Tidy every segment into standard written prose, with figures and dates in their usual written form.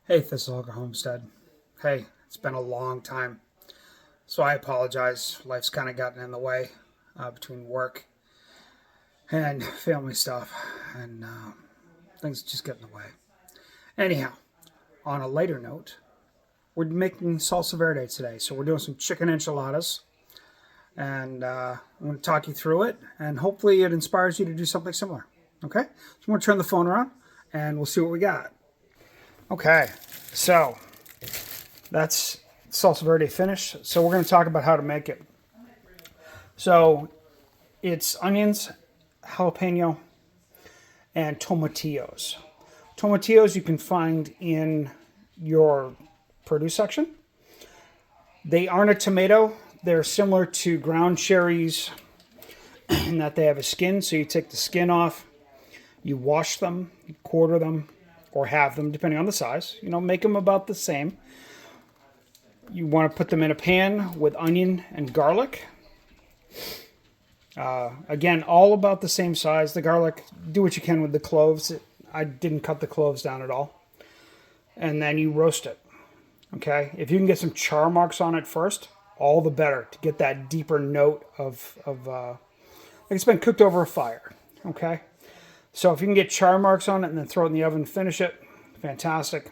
Hey, Thistlehawk Homestead. Hey, it's been a long time, so I apologize. Life's kind of gotten in the way between work and family stuff, and things just get in the way. Anyhow, on a lighter note, we're making salsa verde today, so we're doing some chicken enchiladas, and I'm going to talk you through it, and hopefully it inspires you to do something similar. Okay? So I'm going to turn the phone around, and we'll see what we got. Okay, so that's salsa verde finished. So we're going to talk about how to make it. So it's onions, jalapeno, and tomatillos. Tomatillos you can find in your produce section. They aren't a tomato. They're similar to ground cherries in that they have a skin. So you take the skin off, you wash them, you quarter them, or halve them, depending on the size. Make them about the same. You want to put them in a pan with onion and garlic. Again, all about the same size. The garlic, do what you can with the cloves. I didn't cut the cloves down at all. And then you roast it. Okay? If you can get some char marks on it first, all the better to get that deeper note of like it's been cooked over a fire. Okay? So if you can get char marks on it and then throw it in the oven and finish it, fantastic.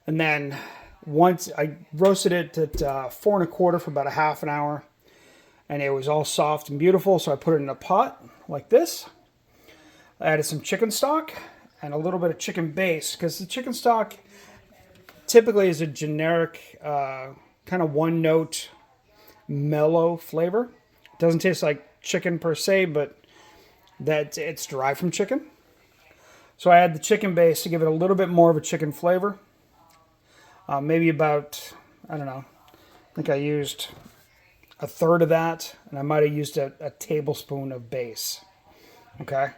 And then once I roasted it at 4 1/4 for about a half an hour, and it was all soft and beautiful, so I put it in a pot like this. I added some chicken stock and a little bit of chicken base, because the chicken stock typically is a generic kind of one-note mellow flavor. It doesn't taste like chicken per se, but that it's derived from chicken. So I add the chicken base to give it a little bit more of a chicken flavor. Maybe about, I don't know, I think I used a third of that, and I might have used a tablespoon of base. Okay?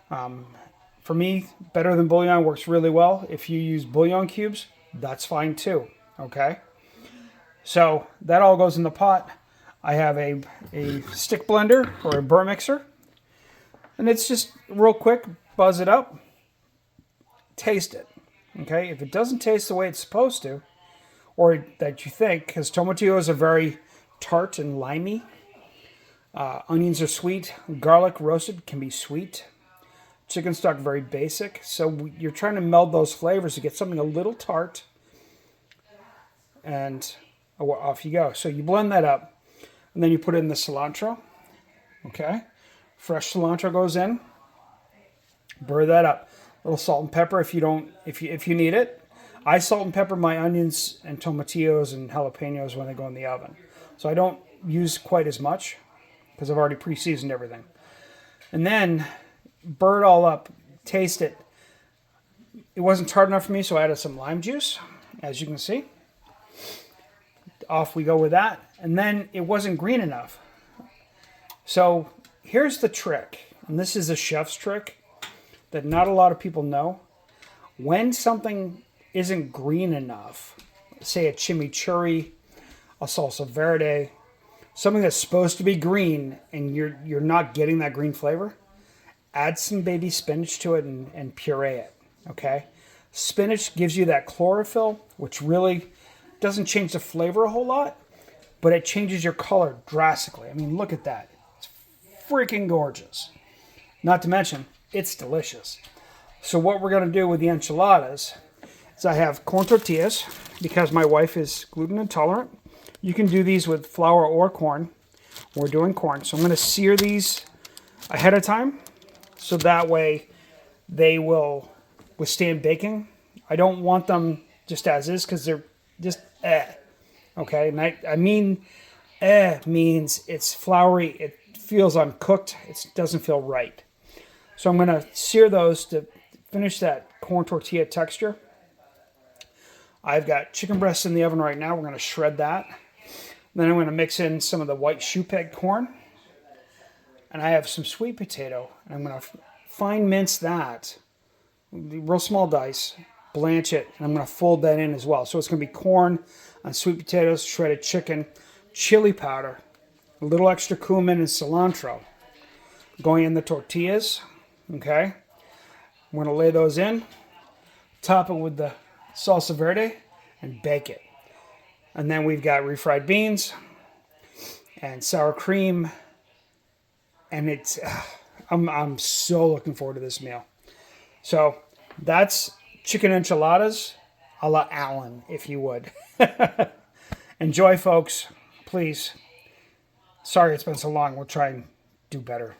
For me, better than bouillon works really well. If you use bouillon cubes, that's fine too. Okay? So that all goes in the pot. I have a stick blender or a burr mixer. And it's just real quick, buzz it up, taste it. Okay? If it doesn't taste the way it's supposed to, or that you think, because tomatillos are very tart and limey. Onions are sweet. Garlic roasted can be sweet. Chicken stock very basic. So you're trying to meld those flavors to get something a little tart. And off you go. So you blend that up. And then you put in the cilantro. Okay? Fresh cilantro goes in. Burr that up. A little salt and pepper if you need it. I salt and pepper my onions and tomatillos and jalapenos when they go in the oven. So I don't use quite as much because I've already pre-seasoned everything. And then burr it all up, taste it. It wasn't tart enough for me, so I added some lime juice, as you can see. Off we go with that. And then it wasn't green enough. So here's the trick, and this is a chef's trick that not a lot of people know. When something isn't green enough, say a chimichurri, a salsa verde, something that's supposed to be green and you're not getting that green flavor, add some baby spinach to it and puree it, okay? Spinach gives you that chlorophyll, which really doesn't change the flavor a whole lot, but it changes your color drastically. I mean, look at that. It's freaking gorgeous. Not to mention, it's delicious. So what we're going to do with the enchiladas is I have corn tortillas, because my wife is gluten intolerant. You can do these with flour or corn. We're doing corn. So I'm going to sear these ahead of time, so that way they will withstand baking. I don't want them just as is, because they're just okay? And I mean means it's floury. It feels uncooked. It doesn't feel right. So I'm going to sear those to finish that corn tortilla texture. I've got chicken breasts in the oven right now. We're going to shred that. Then I'm going to mix in some of the white shoe peg corn. And I have some sweet potato. And I'm going to fine mince that. Real small dice. Blanch it. And I'm going to fold that in as well. So it's going to be corn and sweet potatoes, shredded chicken, chili powder, a little extra cumin and cilantro. Going in the tortillas. Okay? I'm going to lay those in. top it with the salsa verde, and bake it. And then we've got refried beans and sour cream. And it's, I'm so looking forward to this meal. So that's chicken enchiladas a la Allen, if you would. Enjoy, folks. Please. Sorry it's been so long. We'll try and do better.